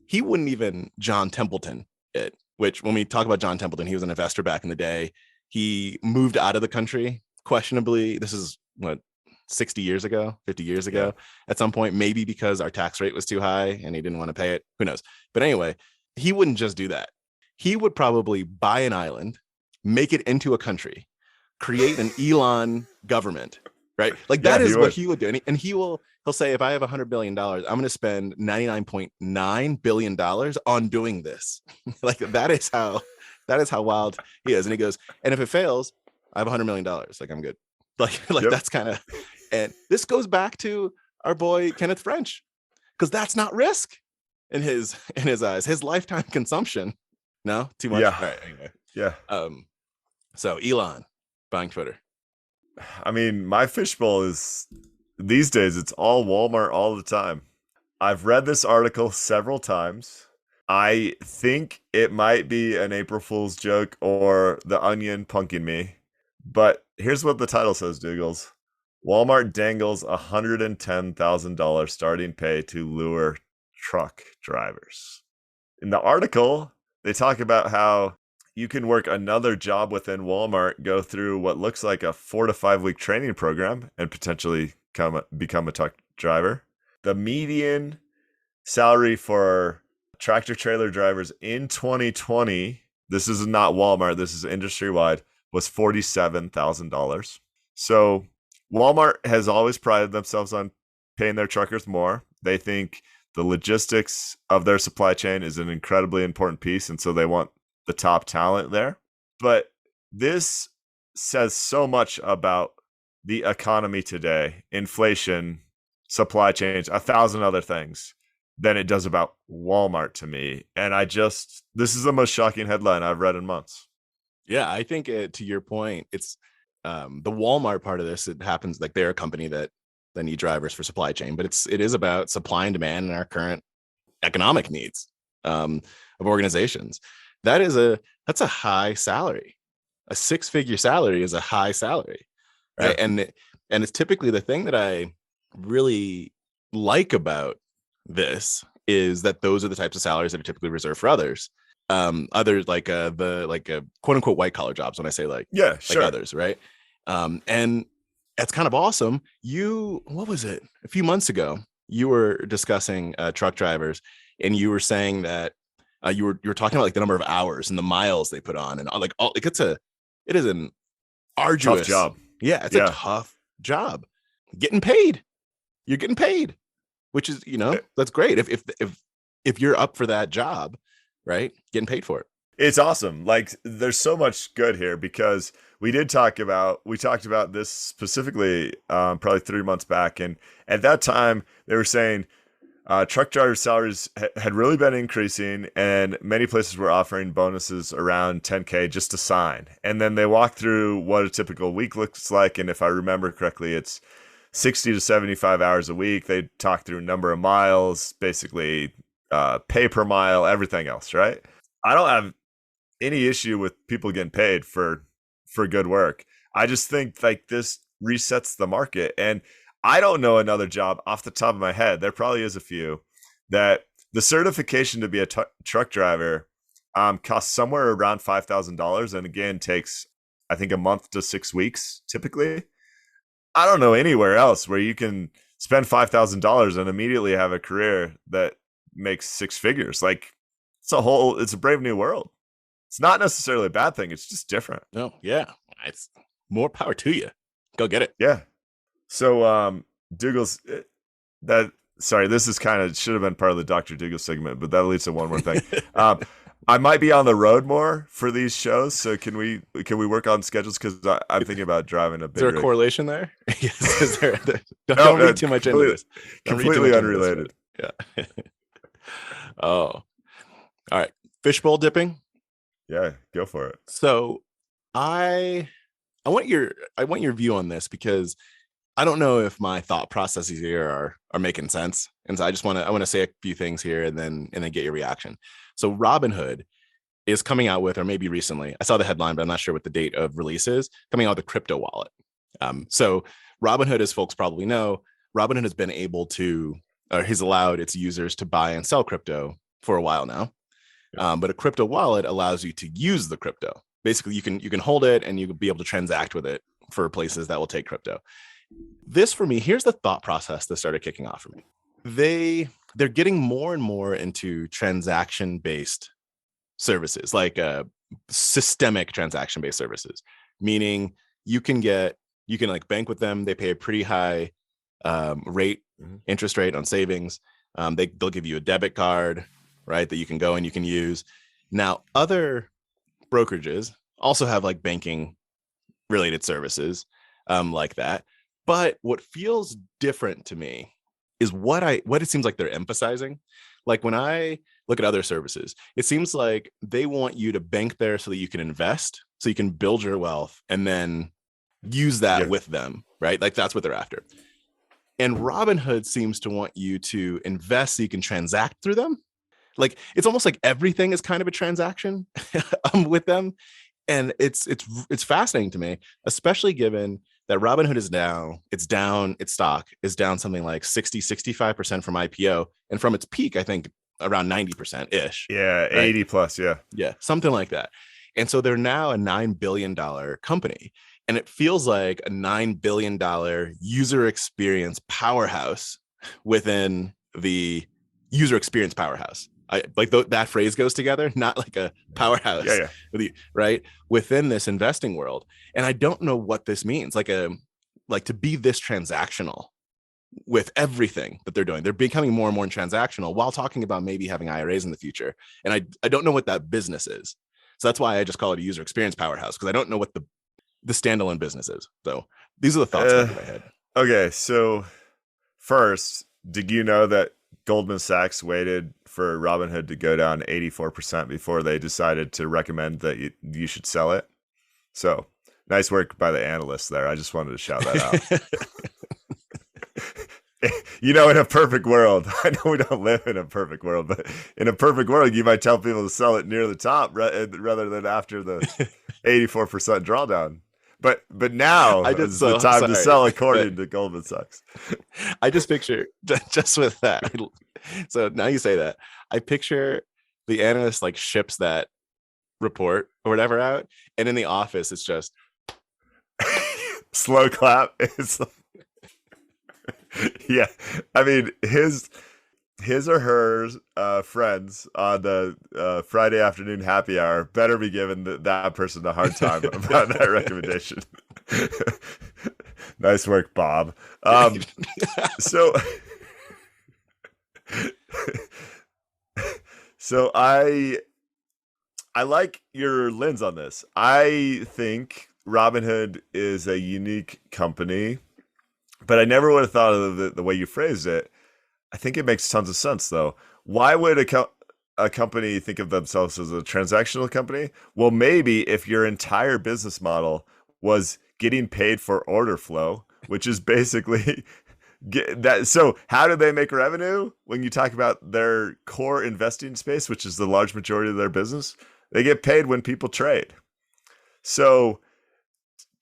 he wouldn't even John Templeton it. Which when we talk about John Templeton, he was an investor back in the day. He moved out of the country questionably. This is what, 60 years ago, 50 years ago at some point, maybe because our tax rate was too high and he didn't want to pay it. Who knows? But anyway, he wouldn't just do that. He would probably buy an island, make it into a country, create an Elon government, right? Like that is what he would do. And he'll say, if I have $100 billion, I'm going to spend $99.9 billion on doing this. Like that is how wild he is. And he goes, and if it fails, I have $100 million. Like I'm good. Like that's kind of, and this goes back to our boy Kenneth French, because that's not risk in his eyes. His lifetime consumption. No, too much. Yeah. All right, anyway. Yeah. So Elon buying Twitter. I mean, my fishbowl is these days it's all Walmart all the time. I've read this article several times. I think it might be an April Fool's joke or the Onion punking me. But here's what the title says, Dougals. Walmart dangles $110,000 starting pay to lure truck drivers. In the article, they talk about how you can work another job within Walmart, go through what looks like a 4 to 5 week training program, and potentially become a truck driver. The median salary for tractor trailer drivers in 2020, this is not Walmart, this is industry wide, was $47,000. So Walmart has always prided themselves on paying their truckers more. They think the logistics of their supply chain is an incredibly important piece, and so they want the top talent there. But this says so much about the economy today, inflation, supply chains, 1,000 other things, than it does about Walmart to me. And this is the most shocking headline I've read in months. Yeah, I think to your point, it's the Walmart part of this. It happens like they're a company that need drivers for supply chain, but it is about supply and demand and our current economic needs of organizations. That's a high salary. A 6-figure salary is a high salary, right? Yeah. And it's typically the thing that I really like about this is that those are the types of salaries that are typically reserved for others. Others like the quote unquote white collar jobs. When I say others, right? And that's kind of awesome. What was it? A few months ago, you were discussing truck drivers, and you were saying that you were talking about like the number of hours and the miles they put on, and it is an arduous tough job. Yeah, it's a tough job. Getting paid, you're getting paid, which is that's great if you're up for that job. Right? Getting paid for it. It's awesome. Like there's so much good here because we talked about this specifically probably 3 months back. And at that time they were saying truck driver salaries had really been increasing and many places were offering bonuses around 10K just to sign. And then they walked through what a typical week looks like. And if I remember correctly, it's 60 to 75 hours a week. They talk through number of miles, basically pay per mile, everything else, right? I don't have any issue with people getting paid for good work. I just think like this resets the market. And I don't know another job off the top of my head. There probably is a few that the certification to be a truck driver costs somewhere around $5,000. And again, takes, I think, a month to 6 weeks typically. I don't know anywhere else where you can spend $5,000 and immediately have a career that makes 6 figures. Like it's a brave new world. It's not necessarily a bad thing. It's just different. No, yeah. It's more power to you. Go get it. Yeah. So Dougals, this is kind of should have been part of the Dr. Dougal segment, but that leads to one more thing. I might be on the road more for these shows, so can we work on schedules? Because I'm thinking about driving a Is there big a rig. correlation there? Yes. No, Don't read too much into this. Don't read too completely much into this. unrelated. Yeah. Oh, all right. Fishbowl dipping. Yeah, go for it. So I I want your view on this because I don't know if my thought processes here are making sense. And so I want to say a few things here and then get your reaction. So Robinhood is coming out with, or maybe recently, I saw the headline, but I'm not sure what the date of release is, coming out with a crypto wallet. So Robinhood, as folks probably know, Robinhood has been able to, or has allowed its users to buy and sell crypto for a while now. But a crypto wallet allows you to use the crypto. Basically, you can hold it and you can be able to transact with it for places that will take crypto. This for me, here's the thought process that started kicking off for me. They're getting more and more into transaction based services, like systemic transaction based services, meaning you can like bank with them. They pay a pretty high rate, interest rate on savings. They'll give you a debit card, right, that you can go and you can use. Now, other brokerages also have like banking related services like that. But what feels different to me is what it seems like they're emphasizing. Like when I look at other services, it seems like they want you to bank there so that you can invest, so you can build your wealth and then use that with them, right? Like that's what they're after. And Robinhood seems to want you to invest so you can transact through them. Like it's almost like everything is kind of a transaction with them. And it's fascinating to me, especially given that Robinhood is now, its stock is down something like 65% from IPO. And from its peak, I think around 90% ish. Yeah, right? 80 plus. Yeah. Yeah, something like that. And so they're now a $9 billion company. And it feels like a $9 billion user experience powerhouse within the user experience powerhouse. I like that phrase goes together, not like a powerhouse, right, within this investing world. And I don't know what this means, like to be this transactional with everything that they're doing. They're becoming more and more transactional while talking about maybe having IRAs in the future. And I don't know what that business is. So that's why I just call it a user experience powerhouse, because I don't know what the standalone business is. So these are the thoughts in my head. Okay, so first, did you know that Goldman Sachs waited for Robinhood to go down 84% before they decided to recommend that you should sell it? So nice work by the analysts there. I just wanted to shout that out. In a perfect world, I know we don't live in a perfect world, but in a perfect world, you might tell people to sell it near the top rather than after the 84% drawdown. But now is the time to sell, according to Goldman Sachs. I just picture, just with that. So now you say that, I picture the analyst like ships that report or whatever out, and in the office, it's just slow clap. It's like, yeah. I mean, his or her friends on the Friday afternoon happy hour better be giving that person a hard time about that recommendation. Nice work, Bob. So I like your lens on this. I think Robinhood is a unique company, but I never would have thought of the way you phrased it. I think it makes tons of sense, though. Why would a company think of themselves as a transactional company? Well, maybe if your entire business model was getting paid for order flow, which is basically that. So how do they make revenue? When you talk about their core investing space, which is the large majority of their business, they get paid when people trade. So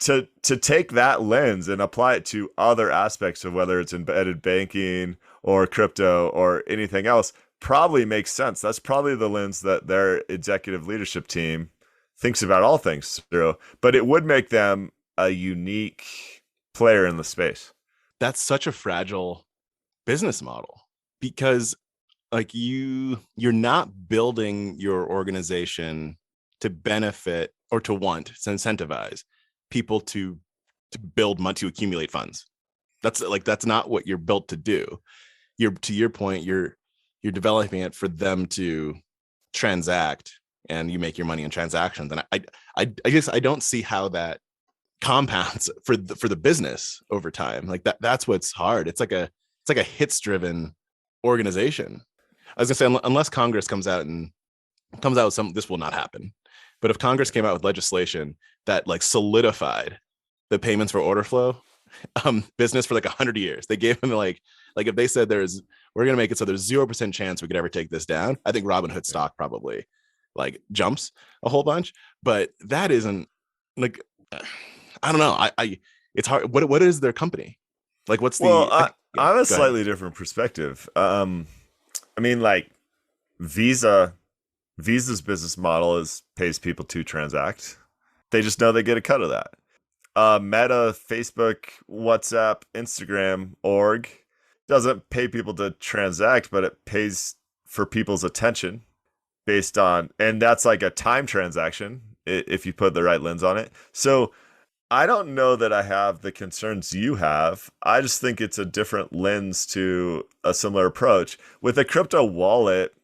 to take that lens and apply it to other aspects of whether it's embedded banking or crypto or anything else probably makes sense. That's probably the lens that their executive leadership team thinks about all things through, but it would make them a unique player in the space. That's such a fragile business model, because like you're not building your organization to benefit or to incentivize people to build money, to accumulate funds. That's not what you're built to do. To your point, you're developing it for them to transact and you make your money in transactions. And I don't see how that compounds for the business over time. Like that's what's hard. It's like a hits driven organization. I was gonna say, unless Congress comes out with some, this will not happen. But if Congress came out with legislation that like solidified the payments for order flow business for like 100 years, they gave them like if they said we're gonna make it so there's 0% chance we could ever take this down, I think Robinhood stock probably like jumps a whole bunch. But that isn't like, I don't know. It's hard. What is their company? Like, what's the? Well, I have a slightly different perspective. I mean, like Visa's business model pays people to transact. They just know they get a cut of that. Meta, Facebook, WhatsApp, Instagram, org doesn't pay people to transact, but it pays for people's attention based on, and that's like a time transaction if you put the right lens on it. So I don't know that I have the concerns you have. I just think it's a different lens to a similar approach. With a crypto wallet,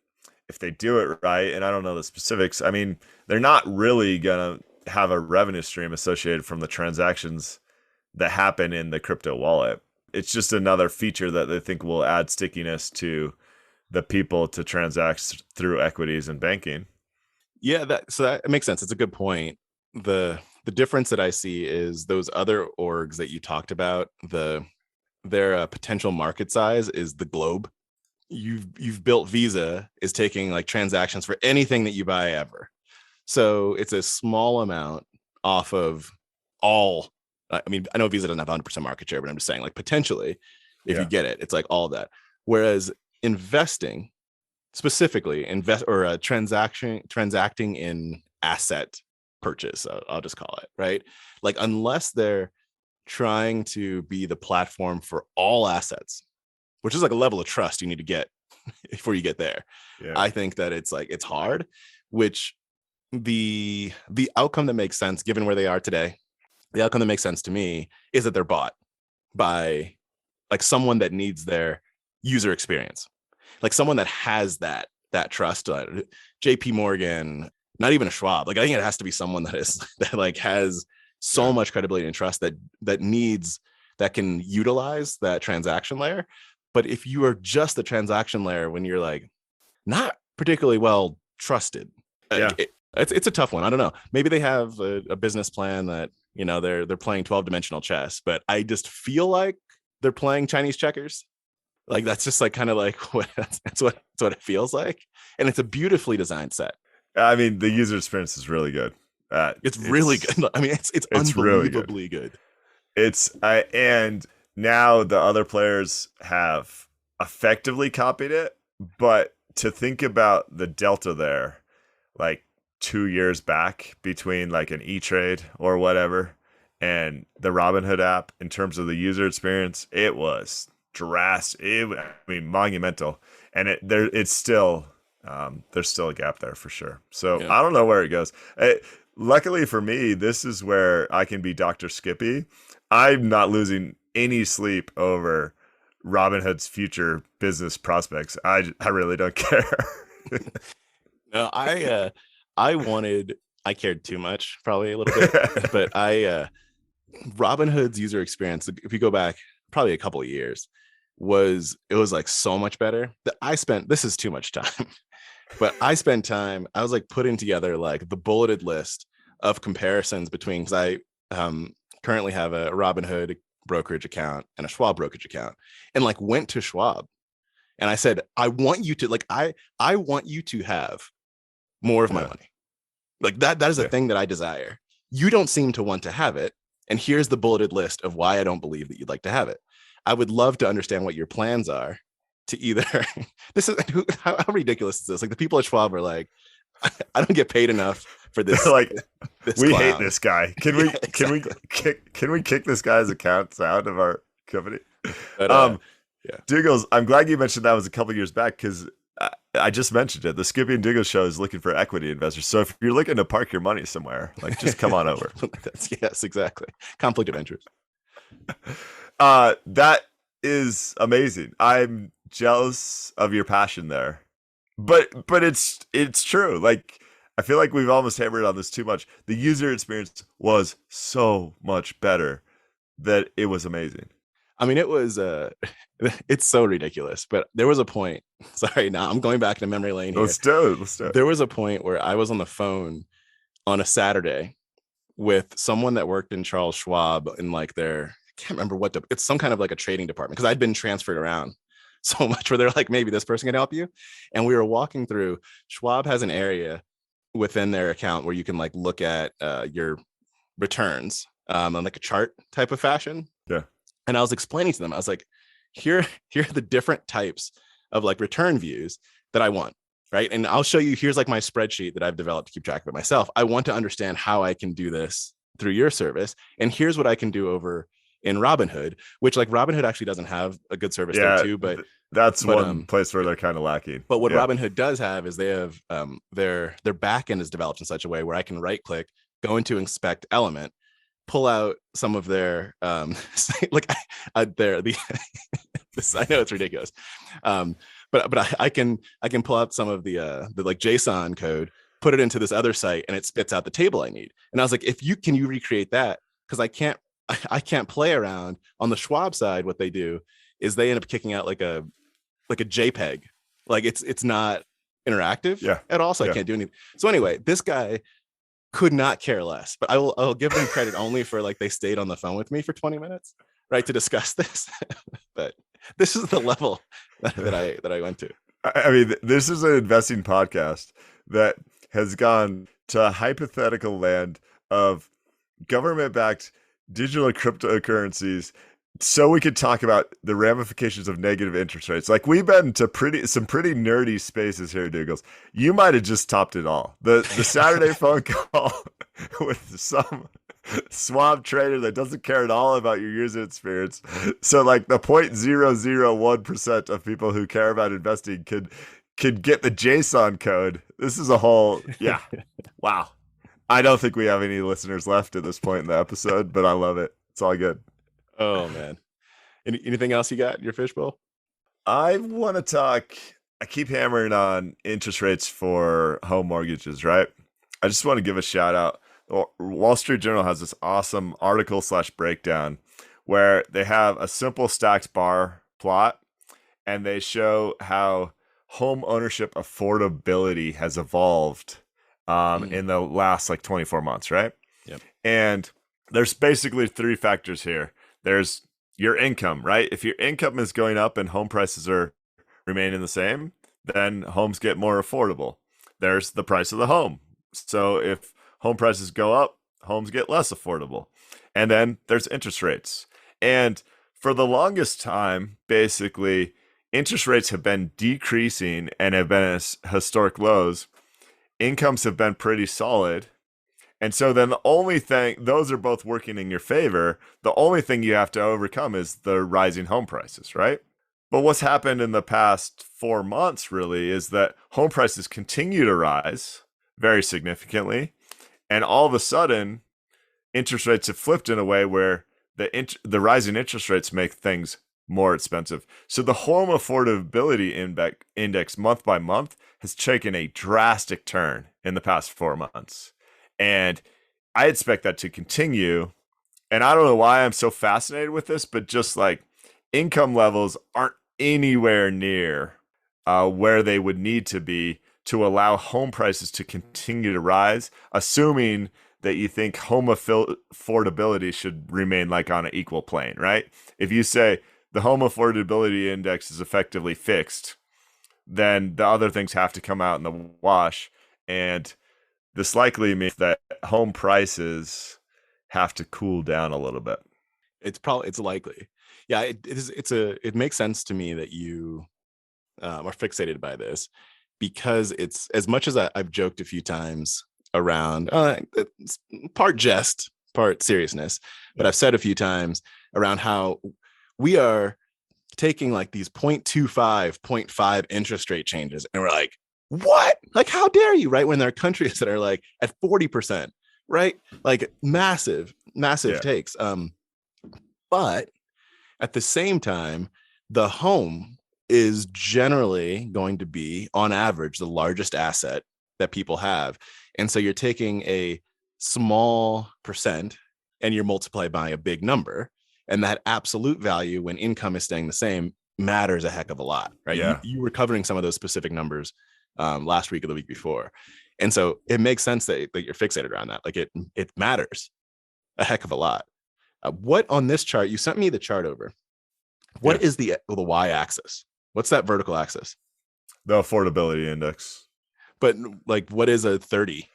if they do it right, and I don't know the specifics, I mean, they're not really going to have a revenue stream associated from the transactions that happen in the crypto wallet. It's just another feature that they think will add stickiness to the people to transact through equities and banking. Yeah, that makes sense. It's a good point. The difference that I see is those other orgs that you talked about, their potential market size is the globe. You've built Visa is taking like transactions for anything that you buy ever. So it's a small amount off of all. I mean, I know Visa doesn't have 100% market share, but I'm just saying, like, potentially, if you get it, it's like all of that. Whereas investing, specifically transacting in asset purchase, I'll just call it, right? Like, unless they're trying to be the platform for all assets, which is like a level of trust you need to get before you get there. Yeah. I think that it's hard, which the outcome that makes sense given where they are today, the outcome that makes sense to me is that they're bought by like someone that needs their user experience, like someone that has that trust. JP Morgan, not even a Schwab. Like, I think it has to be someone that like has so much credibility and trust that can utilize that transaction layer. But if you are just the transaction layer when you're like not particularly well trusted, it's a tough one. I don't know. Maybe they have a business plan that, you know, they're playing 12-dimensional chess, but I just feel like they're playing Chinese checkers. Like, that's just like kind of like that's what it feels like. And it's a beautifully designed set. I mean, the user experience is really good. It's really good. I mean, it's unbelievably really good. And now the other players have effectively copied it, but to think about the delta there, like 2 years back between like an E-Trade or whatever and the Robinhood app in terms of the user experience, it was drastic. Monumental. And there's still a gap there for sure. So I don't know where it goes. Luckily for me, this is where I can be Dr. Skippy. I'm not losing any sleep over Robinhood's future business prospects. I really don't care. No, I cared too much, probably a little bit, but Robinhood's user experience, if you go back probably a couple of years, was like so much better that this is too much time, but I spent time, I was like putting together like the bulleted list of comparisons between, because I currently have a Robinhood brokerage account and a Schwab brokerage account, and like went to Schwab and I said, I want you to like, I want you to have more of my money. Like that is a thing that I desire. You don't seem to want to have it. And here's the bulleted list of why I don't believe that you'd like to have it. I would love to understand what your plans are to either, how ridiculous is this? Like, the people at Schwab are like, I don't get paid enough for this. Like, we clown. Hate this guy. Can we kick this guy's accounts out of our company? But, Dougals, I'm glad you mentioned that was a couple years back, because I just mentioned it. The Skippy and Dougals show is looking for equity investors. So if you're looking to park your money somewhere, like, just come on over. Yes, exactly. Conflict of interest. That is amazing. I'm jealous of your passion there, but it's true. Like, I feel like we've almost hammered on this too much. The user experience was so much better that it was amazing. I mean, it was it's so ridiculous, but there was a point. Sorry, now I'm going back to memory lane here. Let's do it. Let's do it. There was a point where I was on the phone on a Saturday with someone that worked in Charles Schwab in like their, I can't remember what it's some kind of like a trading department, because I'd been transferred around so much where they're like, maybe this person can help you. And we were walking through. Schwab has an area within their account where you can like look at your returns on like a chart type of fashion. Yeah. And I was explaining to them, I was like, here are the different types of like return views that I want. Right. And I'll show you, here's like my spreadsheet that I've developed to keep track of it myself. I want to understand how I can do this through your service. And here's what I can do over in Robinhood, which like Robinhood actually doesn't have a good service there too. But that's one place where they're kind of lacking. But what Robinhood does have is they have their back end is developed in such a way where I can right click, go into inspect element, pull out some of their like their the this, I know it's ridiculous. But I can pull out some of the like JSON code, put it into this other site, and it spits out the table I need. And I was like, can you recreate that? Because I can't play around. On the Schwab side, what they do is they end up kicking out like a JPEG. Like it's not interactive at all. So I can't do anything. So anyway, this guy could not care less, but I'll give them credit only for like they stayed on the phone with me for 20 minutes, right, to discuss this. But this is the level that I went to. I mean, this is an investing podcast that has gone to a hypothetical land of government-backed digital cryptocurrencies so we could talk about the ramifications of negative interest rates. Like, we've been to some pretty nerdy spaces here, Douglas. You might have just topped it all. The Saturday phone call with some swamp trader that doesn't care at all about your user experience. So like the 0.001% of people who care about investing could get the JSON code. This is a whole, wow. I don't think we have any listeners left at this point in the episode, but I love it. It's all good. Oh man. Anything else you got in your fishbowl? I want to talk, I keep hammering on interest rates for home mortgages, right? I just want to give a shout out. Wall Street Journal has this awesome article / breakdown where they have a simple stacked bar plot and they show how home ownership affordability has evolved in the last like 24 months, right? Yep. And there's basically three factors here. There's your income, right? If your income is going up and home prices are remaining the same, then homes get more affordable. There's the price of the home. So if home prices go up, homes get less affordable. And then there's interest rates. And for the longest time, basically, interest rates have been decreasing and have been at historic lows. Incomes have been pretty solid. And so then the only thing, those are both working in your favor. The only thing you have to overcome is the rising home prices, right? But what's happened in the past 4 months really is that home prices continue to rise very significantly. And all of a sudden, interest rates have flipped in a way where the rising interest rates make things more expensive. So the home affordability index month by month has taken a drastic turn in the past 4 months. And I expect that to continue. And I don't know why I'm so fascinated with this, but just like income levels aren't anywhere near where they would need to be to allow home prices to continue to rise, assuming that you think home affordability should remain like on an equal plane, right? If you say the home affordability index is effectively fixed, then the other things have to come out in the wash. And this likely means that home prices have to cool down a little bit. It's likely. Yeah, it makes sense to me that you are fixated by this, because it's, as much as I've joked a few times around part jest, part seriousness, but I've said a few times around how we are taking like these 0.25, 0.5 interest rate changes, and we're like, what? Like, how dare you? Right? When there are countries that are like at 40%, right? Like massive takes. But at the same time, the home is generally going to be, on average, the largest asset that people have. And so you're taking a small percent and you're multiplied by a big number. And that absolute value, when income is staying the same, matters a heck of a lot, right? Yeah. You were covering some of those specific numbers last week or the week before. And so it makes sense that you're fixated around that. Like it matters a heck of a lot. What on this chart, you sent me the chart over. What is the y-axis? What's that vertical axis? The affordability index. But like, what is a 30?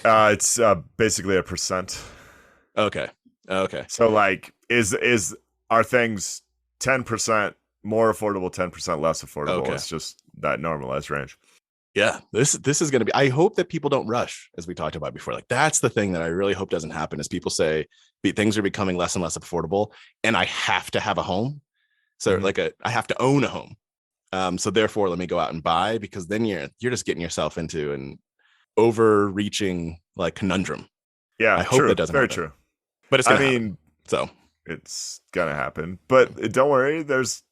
It's basically a percent. Okay. So like, are things 10% more affordable, 10% less affordable? Okay. It's just that normalized range. Yeah, this is going to be, I hope that people don't rush, as we talked about before. Like, that's the thing that I really hope doesn't happen, is people say things are becoming less and less affordable and I have to have a home. So I have to own a home. So therefore, let me go out and buy, because then you're just getting yourself into an overreaching like conundrum. Yeah, I hope that doesn't happen. Very true. But it's it's gonna happen. But don't worry, there's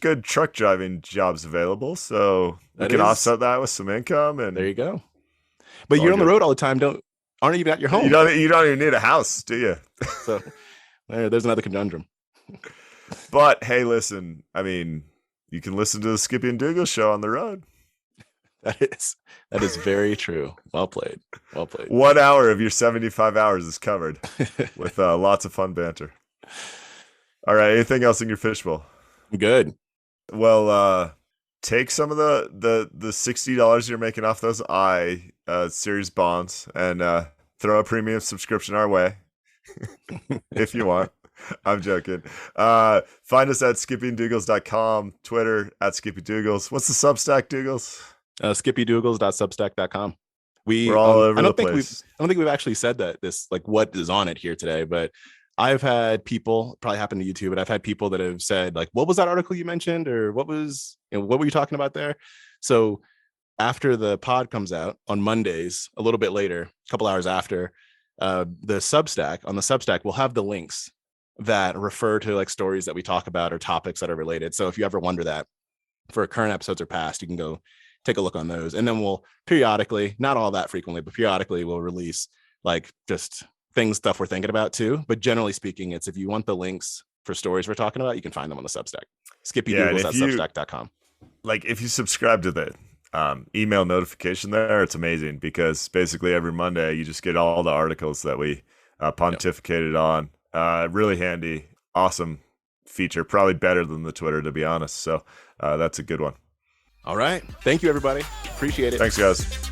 good truck driving jobs available, so we can offset that with some income. And there you go. But you're on the road all the time. Aren't even at your home. You don't even need a house, do you? So there's another conundrum. But hey, listen, I mean, you can listen to the Skippy and Dougal show on the road. That is very true. Well played. 1 hour of your 75 hours is covered with lots of fun banter. All right. Anything else in your fishbowl? Good. Well, take some of the $60 you're making off those series bonds and throw a premium subscription our way if you want. I'm joking. Find us at skippyanddougals.com, Twitter at skippydougals. What's the Substack, Dougals? skippydougals.substack.com. We're all over the place. I don't think we've actually said that what is on it here today, but I've had people, probably happened to you too, but I've had people that have said like, what was that article you mentioned? Or what were you talking about there? So after the pod comes out on Mondays, a little bit later, a couple hours after, on the Substack, we'll have the links that refer to like stories that we talk about or topics that are related. So if you ever wonder that for current episodes or past, you can go take a look on those. And then we'll periodically, not all that frequently, but periodically we'll release like just stuff we're thinking about too. But generally speaking, it's if you want the links for stories we're talking about, you can find them on the Substack. skippydougals.substack.com. Like if you subscribe to the email notification there, it's amazing, because basically every Monday you just get all the articles that we pontificated on. Really handy, awesome feature, probably better than the Twitter, to be honest. So that's a good one. All right. Thank you, everybody. Appreciate it. Thanks, guys.